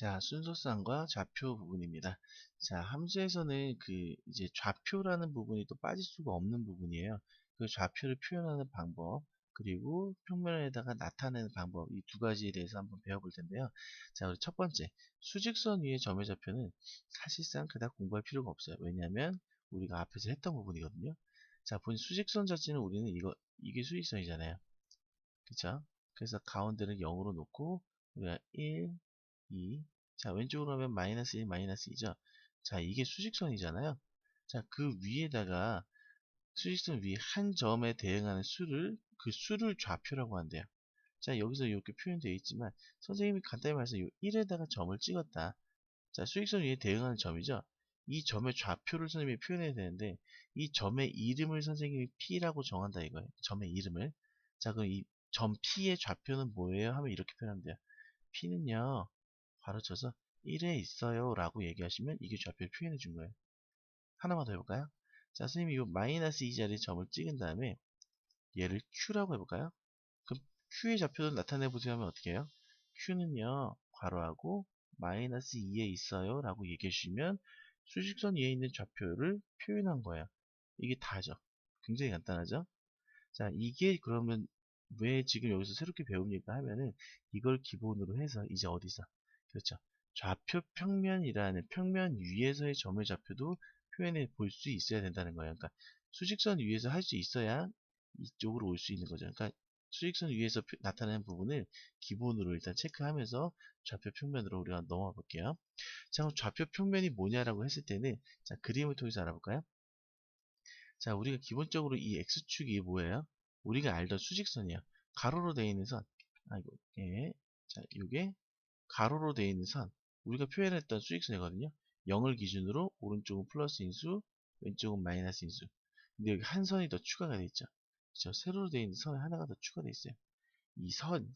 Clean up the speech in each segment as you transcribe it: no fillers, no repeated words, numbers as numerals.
자, 순서쌍과 좌표 부분입니다. 자, 함수에서는 이제 좌표라는 부분이 또 빠질 수가 없는 부분이에요. 그 좌표를 표현하는 방법, 그리고 평면에다가 나타내는 방법, 이 두 가지에 대해서 한번 배워볼 텐데요. 자, 우리 첫 번째, 수직선 위의 점의 좌표는 사실상 그닥 공부할 필요가 없어요. 왜냐하면 우리가 앞에서 했던 부분이거든요. 자, 본 수직선 자체는 우리는 이게 수직선이잖아요. 그쵸? 그래서 가운데를 0으로 놓고, 우리가 1, 2. 자, 왼쪽으로 하면 마이너스 1, 마이너스 2죠. 자, 이게 수직선이잖아요. 자, 그 위에다가 수직선 위 한 점에 대응하는 그 수를 좌표라고 한대요. 자, 여기서 이렇게 표현되어 있지만, 선생님이 간단히 말해서 이 1에다가 점을 찍었다. 자, 수직선 위에 대응하는 점이죠. 이 점의 좌표를 선생님이 표현해야 되는데, 이 점의 이름을 선생님이 P라고 정한다 이거예요. 점의 이름을. 자, 그럼 이 점 P의 좌표는 뭐예요? 하면 이렇게 표현하면 돼요. P는요, 바로 쳐서 1에 있어요 라고 얘기하시면 이게 좌표를 표현해 준 거예요. 하나만 더 해볼까요? 자, 선생님이 이 마이너스 2 자리에 점을 찍은 다음에 얘를 Q라고 해볼까요? 그럼 Q의 좌표를 나타내 보세요 하면 어떻게 해요? Q는요, 괄호하고 마이너스 2에 있어요 라고 얘기해 주시면 수직선 위에 있는 좌표를 표현한 거예요. 이게 다죠. 굉장히 간단하죠? 자, 이게 그러면 왜 지금 여기서 새롭게 배웁니까 하면은 이걸 기본으로 해서 이제 어디서, 그렇죠, 좌표 평면이라는 평면 위에서의 점의 좌표도 표현해 볼 수 있어야 된다는 거예요. 그러니까 수직선 위에서 할 수 있어야 이쪽으로 올 수 있는 거죠. 그러니까 수직선 위에서 나타나는 부분을 기본으로 일단 체크하면서 좌표 평면으로 우리가 넘어가 볼게요. 자, 그럼 좌표 평면이 뭐냐라고 했을 때는, 자, 그림을 통해서 알아볼까요? 자, 우리가 기본적으로 이 X축이 뭐예요? 우리가 알던 수직선이에요. 가로로 되어 있는 선. 아이고, 예. 자, 이게 가로로 되어 있는 선. 우리가 표현했던 수직선이거든요. 0을 기준으로 오른쪽은 플러스 인수, 왼쪽은 마이너스 인수. 근데 여기 한 선이 더 추가가 되어 있죠. 그렇죠? 세로로 되어 있는 선이 하나가 더 추가되어 있어요. 이 선,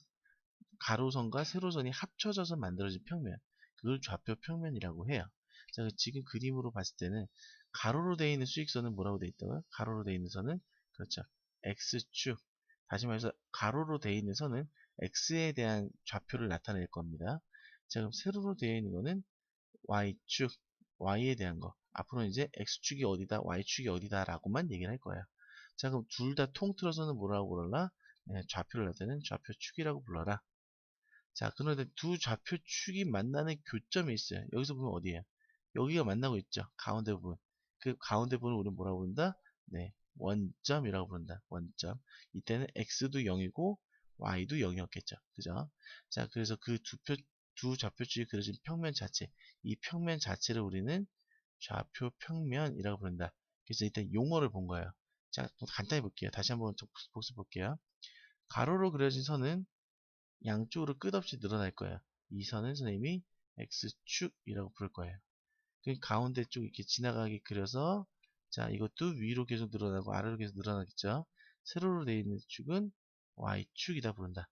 가로선과 세로선이 합쳐져서 만들어진 평면. 그걸 좌표 평면이라고 해요. 자, 지금 그림으로 봤을 때는 가로로 되어 있는 수직선은 뭐라고 되어 있다고요? 가로로 되어 있는 선은, 그렇죠, X축. 다시 말해서 가로로 되어 있는 선은 X에 대한 좌표를 나타낼 겁니다. 자, 그럼 세로로 되어 있는 거는 Y축, Y에 대한 거. 앞으로는 이제 X축이 어디다, Y축이 어디다 라고만 얘기를 할 거예요. 자, 그럼 둘 다 통틀어서는 뭐라고 불러라? 네, 좌표를 나타내는 좌표축이라고 불러라. 자, 그런데 두 좌표축이 만나는 교점이 있어요. 여기서 보면 어디예요? 여기가 만나고 있죠. 가운데 부분. 그 가운데 부분을 우리는 뭐라고 부른다? 네, 원점이라고 부른다. 원점. 이때는 x도 0이고 y도 0이었겠죠. 그죠? 자, 그래서 그 두 좌표축이 그려진 평면 자체, 이 평면 자체를 우리는 좌표 평면이라고 부른다. 그래서 일단 용어를 본 거예요. 자, 또 간단히 볼게요. 다시 한번 복습 볼게요. 가로로 그려진 선은 양쪽으로 끝없이 늘어날 거예요. 이 선은 선생님이 X축이라고 부를 거예요. 그 가운데 쪽 이렇게 지나가게 그려서, 자, 이것도 위로 계속 늘어나고 아래로 계속 늘어나겠죠. 세로로 되어 있는 축은 Y축이다 부른다.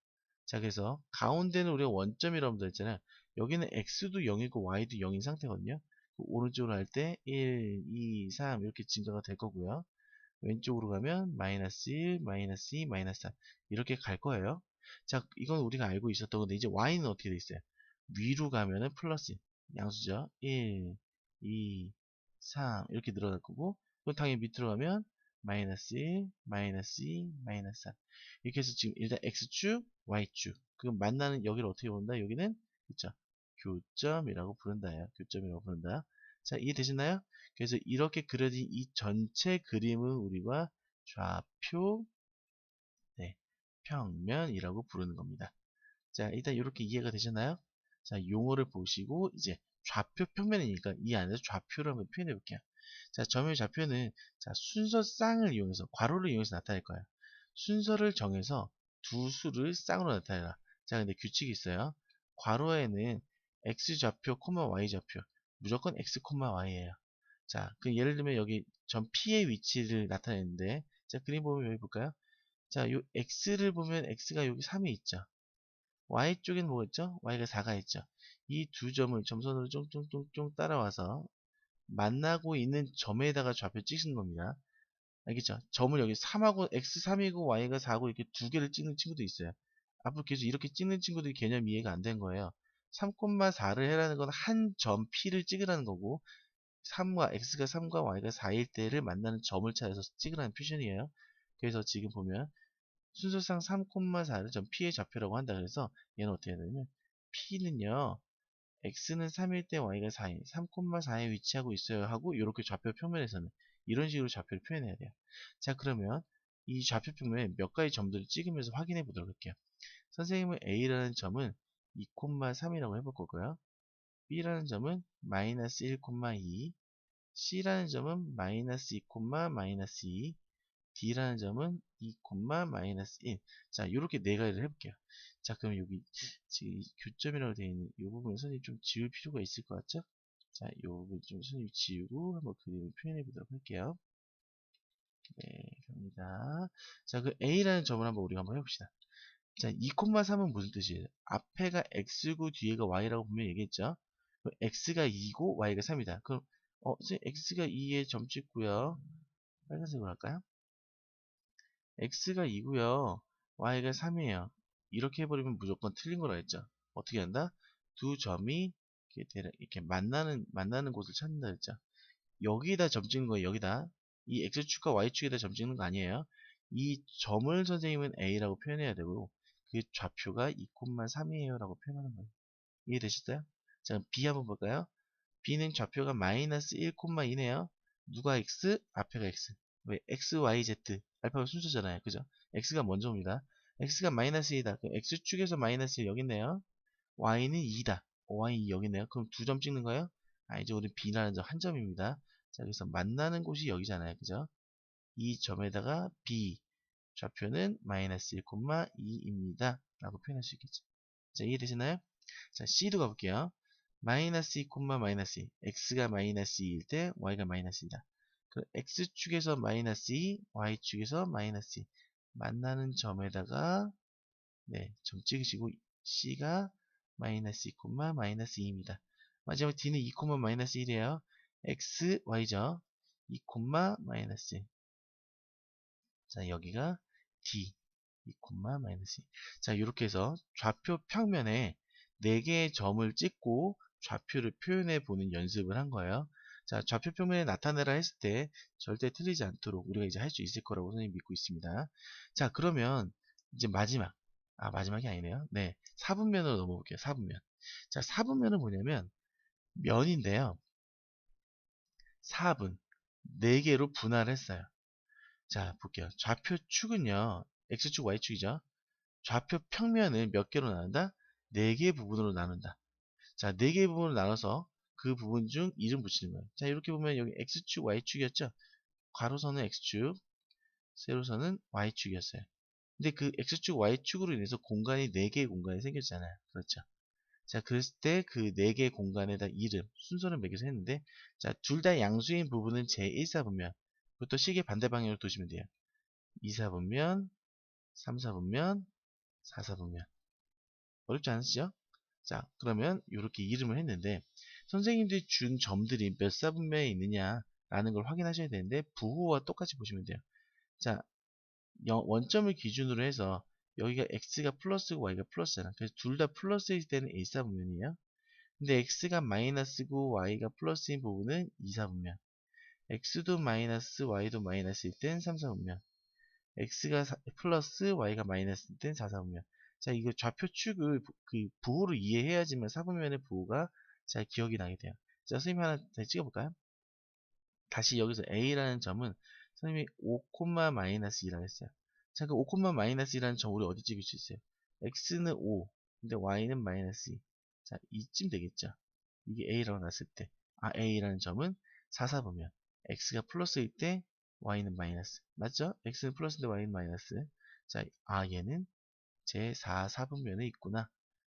자, 그래서 가운데는 우리가 원점이라고 했잖아요. 여기는 X도 0이고 Y도 0인 상태거든요. 오른쪽으로 할 때 1, 2, 3 이렇게 증가가 될 거고요. 왼쪽으로 가면 마이너스 1, 마이너스 2, 마이너스 3 이렇게 갈 거예요. 자, 이건 우리가 알고 있었던 건데 이제 y는 어떻게 돼 있어요? 위로 가면은 플러스 양수죠. 1, 2, 3 이렇게 늘어날 거고, 그럼 당연히 밑으로 가면 마이너스 1, 마이너스 2, 마이너스 3 이렇게 해서 지금 일단 x축, y축 그럼 만나는 여기를 어떻게 부른다? 여기는 그쵸, 교점이라고 부른다요. 교점이라고 부른다. 자, 이해되셨나요? 그래서 이렇게 그려진 이 전체 그림은 우리가 좌표, 네, 평면이라고 부르는 겁니다. 자, 일단 이렇게 이해가 되셨나요? 자, 용어를 보시고 이제 좌표 평면이니까 이 안에서 좌표를 한번 표현해 볼게요. 자, 점의 좌표는, 자, 순서 쌍을 이용해서, 괄호를 이용해서 나타낼 거예요. 순서를 정해서 두 수를 쌍으로 나타내라. 자, 근데 규칙이 있어요. 괄호에는 x좌표, y좌표 무조건 x, y예요. 자, 그 예를 들면 여기 점 P의 위치를 나타내는데, 자, 그림 보면 여기 볼까요? 자, 요 x를 보면 x가 여기 3이 있죠. y쪽에는 뭐가 있죠? y가 4가 있죠. 이 두 점을 점선으로 쫑쫑쫑쫑 따라와서 만나고 있는 점에다가 좌표 찍는 겁니다. 알겠죠? 점을 여기 3하고 x3이고 y가 4고 이렇게 두 개를 찍는 친구도 있어요. 앞으로 계속 이렇게 찍는 친구들이 개념 이해가 안 된 거예요. 3,4를 해라는 건 한 점 P를 찍으라는 거고, x가 3과 y가 4일 때를 만나는 점을 찾아서 찍으라는 표현이에요. 그래서 지금 보면 순서상 3,4를 점 P의 좌표라고 한다. 그래서 얘는 어떻게 해야 되냐면 P는요, x는 3일 때 y가 4일, 3,4에 위치하고 있어요 하고, 이렇게 좌표 평면에서는 이런 식으로 좌표를 표현해야 돼요. 자, 그러면 이 좌표 평면에 몇 가지 점들을 찍으면서 확인해 보도록 할게요. 선생님은 A라는 점은 2,3이라고 해볼 거고요. B라는 점은 마이너스 1,2, C라는 점은 마이너스 2, 마이너스 2, D라는 점은 2, 마이너스 1. 자, 이렇게 네 가지를 해볼게요. 자, 그럼 여기 지금 교점이라고 되어 있는 이 부분을 선생님 좀 지울 필요가 있을 것 같죠? 자, 이 부분 좀 선생님 지우고 한번 그림을 표현해 보도록 할게요. 네, 갑니다. 자, 그 A라는 점을 한번 우리가 한번 해봅시다. 자, 2,3은 무슨 뜻이에요? 앞에가 x고 뒤에가 y라고 분명히 얘기했죠? 그럼 x가 2고 y가 3이다. 그럼 선생님 x가 2에 점 찍고요. 빨간색으로 할까요? x가 2고요. y가 3이에요. 이렇게 해버리면 무조건 틀린 거라 했죠. 어떻게 한다? 두 점이 이렇게 만나는 곳을 찾는다 했죠. 여기다 점 찍는 거예요. 여기다. 이 x축과 y축에다 점 찍는 거 아니에요. 이 점을 선생님은 a라고 표현해야 되고, 그 좌표가 2,3이에요 라고 표현하는 거예요. 이해되셨어요? 자, b 한번 볼까요? b는 좌표가 마이너스 1,2네요. 누가 x? 앞에가 x. 왜? x, y, z. 알파벳 순서잖아요. 그죠? x가 먼저입니다. x가 마이너스 2다. 그럼 x축에서 마이너스 1 여기 있네요. y는 2다. y 여기 있네요. 그럼 두 점 찍는 거예요? 이제 우리 b라는 점 한 점입니다. 자, 그래서 만나는 곳이 여기잖아요. 그죠? 이 점에다가 b, 좌표는 마이너스 1,2입니다. 라고 표현할 수 있겠죠. 자, 이해되시나요? 자, C도 가볼게요. 마이너스 2, 마이너스 2. x가 마이너스 2일 때 y가 마이너스 2다. 그럼 x축에서 마이너스 2, y축에서 마이너스 2. 만나는 점에다가 네, 점 찍으시고 C가 마이너스 2, 마이너스 2입니다. 마지막 D는 2, 마이너스 1이에요. x, y죠. 2, 마이너스 1. 자, 여기가 D, 2, 마이너스 2. 자, 이렇게 해서 좌표 평면에 4개의 점을 찍고 좌표를 표현해 보는 연습을 한 거예요. 자, 좌표 평면에 나타내라 했을 때 절대 틀리지 않도록 우리가 이제 할 수 있을 거라고 선생님 믿고 있습니다. 자, 그러면 이제 마지막이 아니네요. 네, 4분면으로 넘어볼게요. 4분면. 자, 4분면은 뭐냐면 면인데요. 4분, 4개로 분할을 했어요. 자, 볼게요. 좌표축은요, x축, y축이죠. 좌표 평면을 몇 개로 나눈다? 4개 부분으로 나눈다. 자, 4개 부분으로 나눠서 그 부분 중 이름 붙이는 거예요. 자, 이렇게 보면 여기 x축, y축이었죠? 가로선은 x축, 세로선은 y축이었어요. 근데 그 x축, y축으로 인해서 공간이 4개의 공간이 생겼잖아요. 그렇죠? 자, 그랬을 때 그 4개의 공간에다 이름, 순서를 매겨서 했는데, 자, 둘 다 양수인 부분은 제1사분면. 그것도 시계 반대 방향으로 두시면 돼요. 2사분면, 3사분면, 4사분면. 어렵지 않으시죠? 자, 그러면 이렇게 이름을 했는데 선생님들이 준 점들이 몇 사분면에 있느냐라는 걸 확인하셔야 되는데 부호와 똑같이 보시면 돼요. 자, 원점을 기준으로 해서 여기가 x가 플러스고 y가 플러스잖아. 그래서 둘 다 플러스일 때는 1사분면이에요. 근데 x가 마이너스고 y가 플러스인 부분은 2사분면. x도 마이너스 y도 마이너스일 땐 3사분면. x가 플러스 y가 마이너스일 땐 4사분면. 자, 이거 좌표축을 그 부호로 이해해야지만 사분면의 부호가 잘 기억이 나게 돼요. 자, 선생님 하나 더 찍어볼까요? 다시 여기서 a라는 점은 선생님이 5, 마이너스 2라고 했어요. 자, 그 5, 마이너스 2라는 점 우리 어디 찍을 수 있어요? x는 5, 근데 y는 마이너스 2. 자, 이쯤 되겠죠? 이게 a라고 났을 때. a라는 점은 4사분면. x가 플러스일 때 y는 마이너스. 맞죠? x는 플러스인데 y는 마이너스. 자, 얘는 제4사분면에 있구나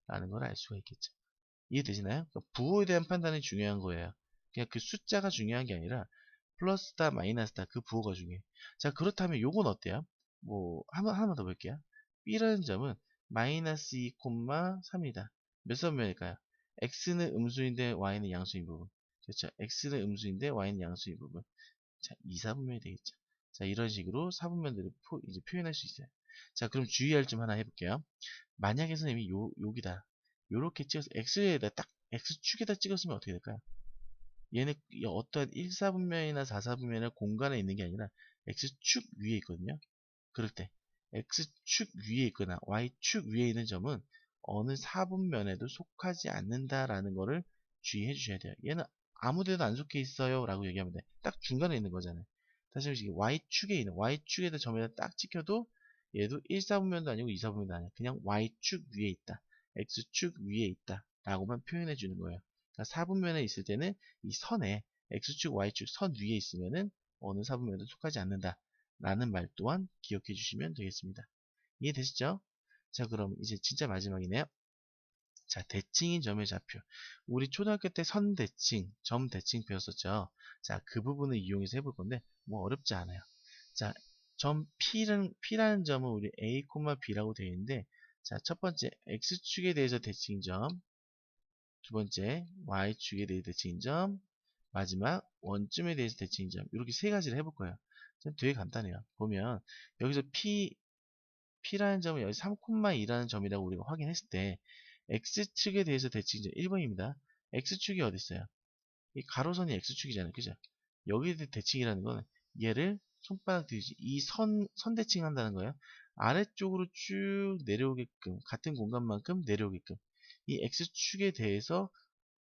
라는 걸 알 수가 있겠죠. 이해되시나요? 그러니까 부호에 대한 판단이 중요한 거예요. 그냥 그 숫자가 중요한 게 아니라 플러스다 마이너스다 그 부호가 중요해. 자, 그렇다면 요건 어때요? 뭐 하나 더 볼게요. B라는 점은 마이너스 2, 3이다. 몇 사분면일까요? x는 음수인데 y는 양수인 부분. 그렇죠? x는 음수인데 y는 양수인 부분. 자, 2사분면이 되겠죠. 자, 이런 식으로 사분면들을 이제 표현할 수 있어요. 자, 그럼 주의할 점 하나 해볼게요. 만약에 선생님이 여기다 요렇게 찍어서 x에다 딱 x축에다 찍었으면 어떻게 될까요? 얘는 어떠한 1사분면이나 4사분면이나 공간에 있는 게 아니라 x축 위에 있거든요. 그럴 때 x축 위에 있거나 y축 위에 있는 점은 어느 사분면에도 속하지 않는다라는 거를 주의해 주셔야 돼요. 얘는 아무데도 안 속해 있어요 라고 얘기하면 돼. 딱 중간에 있는 거잖아요. 다시 한번 y축에 있는 y축에다 점에다 딱 찍혀도 얘도 1사분면도 아니고 2사분면도 아니야. 그냥 y축 위에 있다. x축 위에 있다 라고만 표현해 주는 거예요. 그러니까 사분면에 있을 때는 이 선에 x축 y축 선 위에 있으면은 어느 사분면에도 속하지 않는다 라는 말 또한 기억해 주시면 되겠습니다. 이해되시죠? 자, 그럼 이제 진짜 마지막이네요. 자, 대칭인 점의 좌표. 우리 초등학교 때 선 대칭, 점 대칭 배웠었죠? 자, 그 부분을 이용해서 해볼 건데, 뭐 어렵지 않아요. 자, 점 P라는 점은 우리 A, B라고 되어 있는데, 자, 첫 번째, X축에 대해서 대칭점, 두 번째, Y축에 대해서 대칭점, 마지막, 원점에 대해서 대칭점. 이렇게 세 가지를 해볼 거예요. 되게 간단해요. 보면, 여기서 P라는 점은 여기 3,2라는 점이라고 우리가 확인했을 때 X축에 대해서 대칭점 1번입니다. X축이 어디 있어요? 이 가로선이 X축이잖아요. 그죠? 여기에 대칭이라는 거는 얘를 손바닥 뒤지 이 선 대칭한다는 거예요. 아래쪽으로 쭉 내려오게끔 같은 공간만큼 내려오게끔 이 X축에 대해서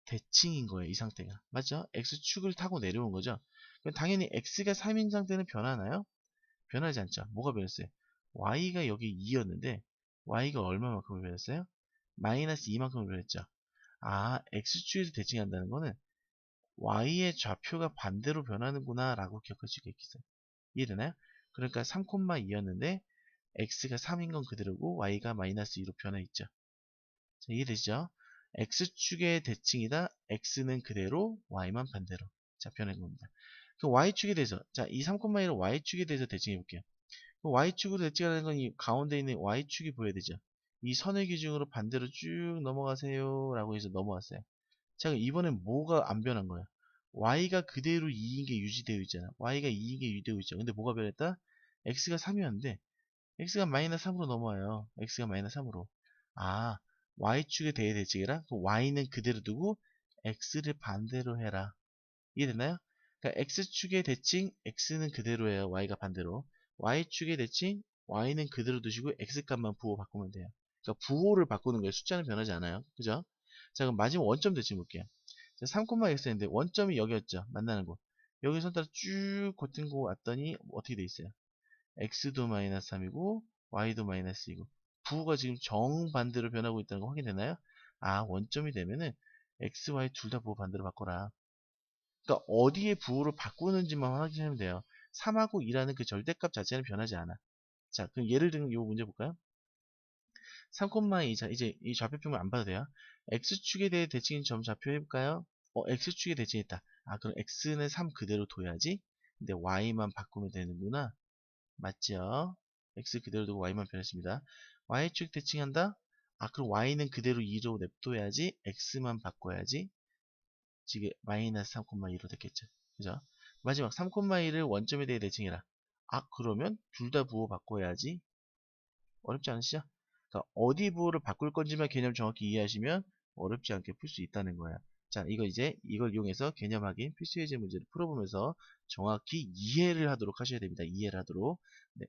대칭인 거예요. 이 상태가. 맞죠? X축을 타고 내려온 거죠. 그럼 당연히 X가 3인 상태는 변하나요? 변하지 않죠. 뭐가 변했어요? y가 여기 2였는데 y가 얼마만큼 변했어요? 마이너스 2만큼 변했죠. 아, x축에서 대칭한다는 거는 y의 좌표가 반대로 변하는구나 라고 기억할 수가 있겠어요. 이해되나요? 그러니까 3,2였는데 x가 3인 건 그대로고 y가 마이너스 2로 변해있죠. 자, 이해되시죠? x축의 대칭이다. x는 그대로 y만 반대로. 자, 변한 겁니다. 그 y축에 대해서 이 3,2를 y축에 대해서 대칭해 볼게요. y축으로 대칭하는 건 이 가운데 있는 y축이 보여야 되죠. 이 선의 기준으로 반대로 쭉 넘어가세요 라고 해서 넘어왔어요. 자, 그럼 이번엔 뭐가 안 변한 거야? y가 그대로 2인 게 유지되어 있잖아. y가 2인 게 유지되어 있죠. 근데 뭐가 변했다? x가 3이었는데 x가 마이너스 3으로 넘어와요. x가 마이너스 3으로. 아, y축에 대해 대칭해라? y는 그대로 두고 x를 반대로 해라. 이해됐나요? 그러니까 x축의 대칭, x는 그대로예요. y가 반대로. y축의 대칭, y는 그대로 두시고 x값만 부호 바꾸면 돼요. 그러니까 부호를 바꾸는 거예요. 숫자는 변하지 않아요. 그죠? 자, 그럼 마지막 원점 대칭 볼게요. 자, 3,x인데 원점이 여기였죠. 만나는 곳. 여기 손가락 쭉 걷고 왔더니 어떻게 돼 있어요? x도 마이너스 3이고 y도 마이너스 2고 부호가 지금 정반대로 변하고 있다는 거 확인되나요? 아, 원점이 되면은 x, y 둘 다 부호 반대로 바꿔라. 그러니까 어디에 부호를 바꾸는지만 확인하면 돼요. 3하고 2라는 그 절대값 자체는 변하지 않아. 자, 그럼 예를 들면 이 문제 볼까요? 3,2. 자, 이제 이 좌표표면 안 봐도 돼요. x축에 대해 대칭인 점 좌표 해볼까요? x축에 대칭했다. 아, 그럼 x는 3 그대로 둬야지. 근데 y만 바꾸면 되는구나. 맞죠? x 그대로 두고 y만 변했습니다. y축 대칭한다? 아, 그럼 y는 그대로 2로 냅둬야지. x만 바꿔야지. 지금 마이너스 3,2로 됐겠죠. 그죠? 마지막 3,2를 원점에 대해 대칭해라. 아, 그러면 둘 다 부호 바꿔야지. 어렵지 않으시죠? 그러니까 어디 부호를 바꿀 건지만 개념 정확히 이해하시면 어렵지 않게 풀 수 있다는 거예요. 자, 이걸 이용해서 개념 확인 필수 예제 문제를 풀어보면서 정확히 이해를 하도록 하셔야 됩니다. 이해를 하도록. 네,